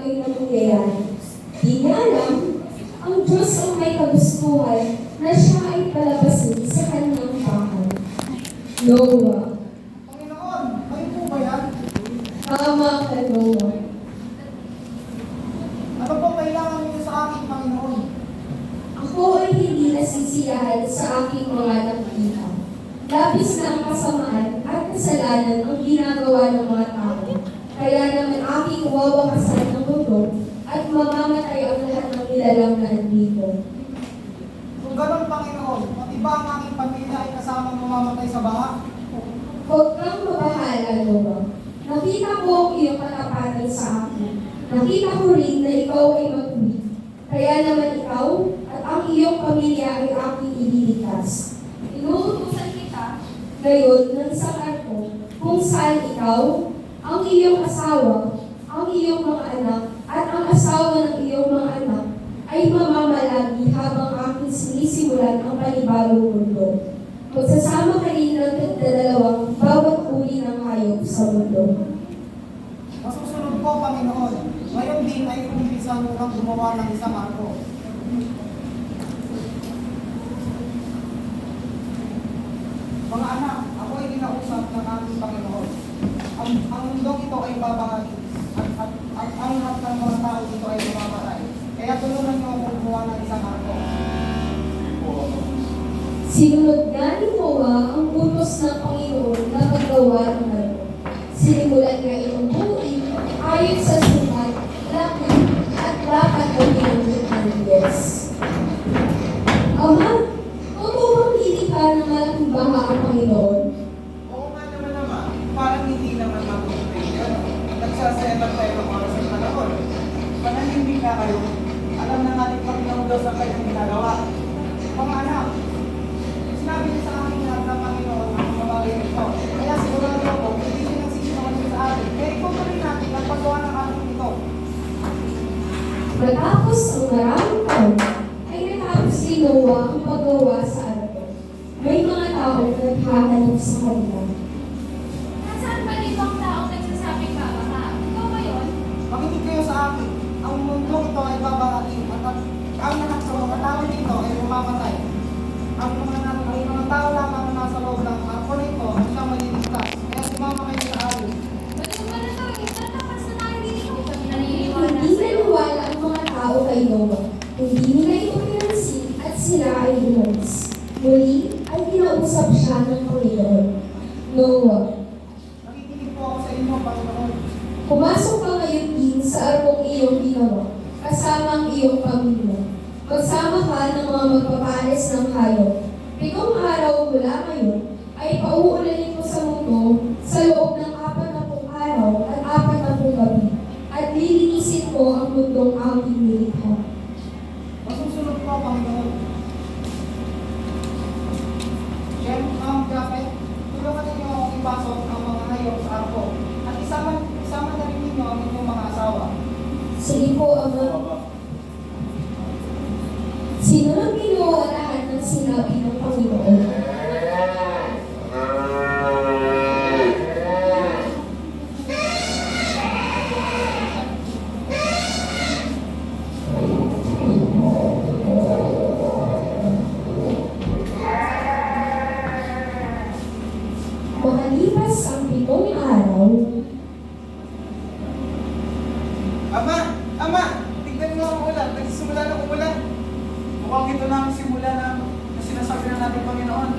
bagay na mangyayari. Di niya alam, ang Diyos ang may kagustuhan na siya ay palabasin sa kanyang bahay. Noah. Panginoon, kayo po ba yan? Tama ka, Noah. Ano po kailangan niyo sa akin, Panginoon? Ako ay hindi nasisiyahan sa aking mga nakikita. Labis na ang kasamaan at kasalanan ang ginagawa ng mga tao. Kaya naman aking wawakasan ng mundo at mamamatay ang lahat ng nilalang na andito. Kung ganun, Panginoon, pati ba ang aking pamilya ay kasamang mamamatay sa baha? Huwag kang mabahala, Noah. Nakita ko ang iyong katapatan sa akin. Nakita ko rin na ikaw ay matuwid. Kaya naman ikaw at ang iyong pamilya ay aking ililigtas. Inuutusan kita ngayon ng isang arko kung saan ikaw, ang iyong asawa, ang iyong mga anak, at ang asawa ng iyong mga anak ay mamamalagi habang aking sinisimulan ang panibagong mundo. Magsasama ka rin ng tigdadalawang bawat uri ng hayop sa mundo. Masusunod po, Panginoon. Ngayon din ay umpisan mo ng gumawa ng isang arko. Mga anak, ako ay kinausap ng aking Panginoon. Ang mundong ito ay babahagi at ang lahat ng mga tao dito ay mamamatay. Kaya tulungan niyo ako gumawa ng isang arko. Sinunod nga ni Noah ang utos ng Panginoon na paggawa ng arko. Sinimulan nga itong buuin ayon sa sukat, laki, at dapat ay pinagdit ng Diyos. Ama, totoo bang lilikha ng malaking baha ang Panginoon? Oo nga naman. Parang hindi naman mabuti yun. Nagsaselang tayo ng oras at panahon. Panahimik na kayo. Alam na natin Panginoon Diyos ang kanyang ginagawa. Mga anak, sinabi niyo sa akin lahat ng Panginoon ang mga bagay nito. Kaya sigurado ako, hindi siya nagsisinungaling sa atin. Kaya ikaw rin natin ang paggawa ng ating ito. Matapos ang maraming taon, ay natapos si Noah ang paggawa sa arko. May mga taong naghahanap sa kanila. Nasaan ba dito ang taong nagsasabing babaka? Ikaw ba yun? Makinig kayo sa akin. Ang mundo ito ay babahain at ang lahat sa mga tao dito ay mamamatay. Ang mga tao lamang na nasa loob ng arko nito ang siyang maliligtas. Kaya sumama kayo sa akin. Ba't mo ba natawagin? Natapas na narinig ko. Hindi naniwala ang mga tao kay Noah. Hindi nila ito pinansin at sila ay umalis. Muli ay kinausap siya ng Panginoon. Noah, Nakikinig po ako sa inyo, Panginoon. pumasok ka ngayon din sa arkong iyong ginawa, kasama ang iyong pamilya. Magsama ka ng mga magpapares ng hayop. Pitong araw mula ngayon ay pauulanin ko sa mundo sa loob ng 40 araw at 40 gabi. At lilinisin ko ang mundong aking nilikha. Masusunod po, Panginoon. Shem, Japhet, tulungan ninyo akong ipasok ang mga hayop sa arko. At isama na rin ninyo ang inyong mga asawa. Sige po, Ama. Sino nang ginawa lahat ng sinabi ng Panginoon? Makalipas ang 7 araw, Ama! Tignan mo ang ulan. Nagsisimula na umulan. Mukhang ito na ang simula na sinasabi na natin, Panginoon.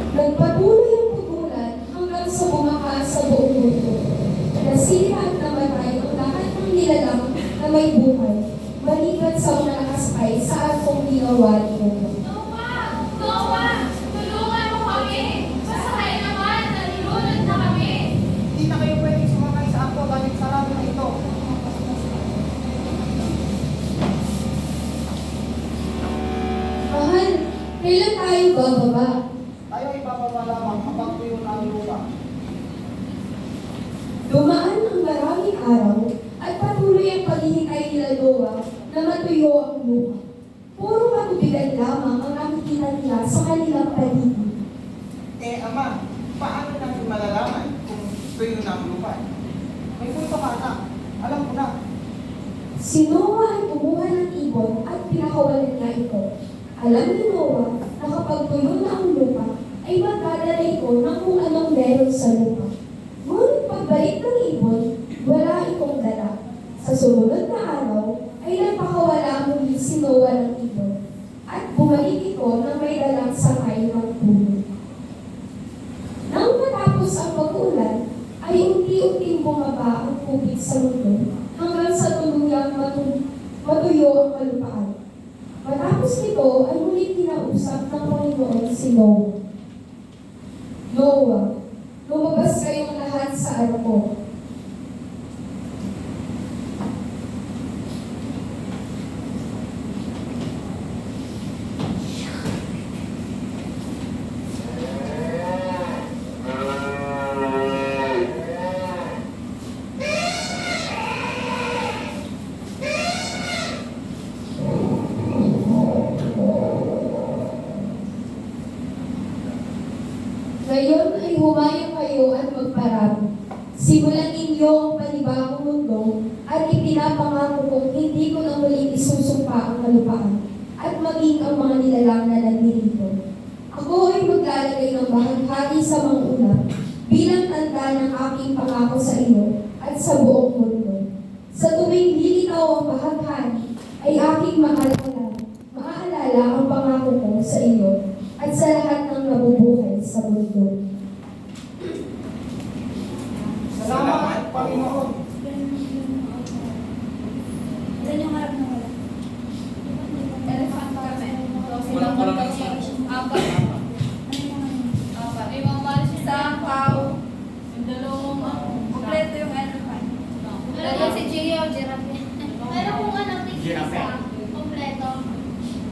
nagpatuloy ang putulan hanggang sa bumaka sa buong mundo. Nasira at namatay ang lahat ng nilalang na may buhay, maliban sa mga nakaspay sa arkong ginawa ni Noah. Noah! Noah! Tulungan mo kami! Pasakay naman! Nalulunod na kami! Hindi na kayo pwedeng sumakay sa arko dahil sarado na ito. Mahal, kailan tayo bababa? Tayo ay bababa lamang kapag tuyo na ang lupa. Dumaan ang maraming araw at patuloy ang paghihintay nila Noah na matuyo ang lupa. Puro matubigan lamang ang nakikita nila sa kanilang paligid. Ama, paano natin malalaman kung tuyo na ang lupa? May punto ka, anak. Alam ko na. Si Noah ay kumuha ng ibon at pinakawalan niya ito. Alam ni Noah na kapag tuyo na ang lupa, ay magdadala ito ng kung anong meron sa lupa. Ngunit pagbalik ng ibon, wala itong dala. Sa sumunod na araw, ay nagpakawala muli si Noah ng ibon, at bumalik ito na may dalang sakay ng puno. Nang matapos ang pag-ulan, ay unti-unting bumaba ang tubig sa mundo hanggang sa tuluyang matuyo ang kalupaan. Matapos nito ay muling kinausap ng Panginoon si Noah. Noah, lumabas kayong lahat sa arko. Ngayon ay humayo kayo at magparami. Simulan ninyo ang panibagong mundo at ipinapangako kong hindi ko na muling isusumpa ang kalupaan at maging ang mga nilalang na nandito. Ako ay maglalagay ng bahaghari sa mga ulap bilang tanda ng aking pangako sa iyo at sa buong mundo. Sa tuwing lilitaw ang bahaghari ay aking maaalala ang pangako ko sa iyo at sa lahat ng nabubuhay sa mundo. Salamat, Panginoon. Yan yung harap na wala. Elephant kami. Walang elephant. Apat. Apat. May mga malis yung sampaw. Yung dalawang kompleto yung elephant. Meron si Gio, giraffe. Meron kung ano, Giraffe.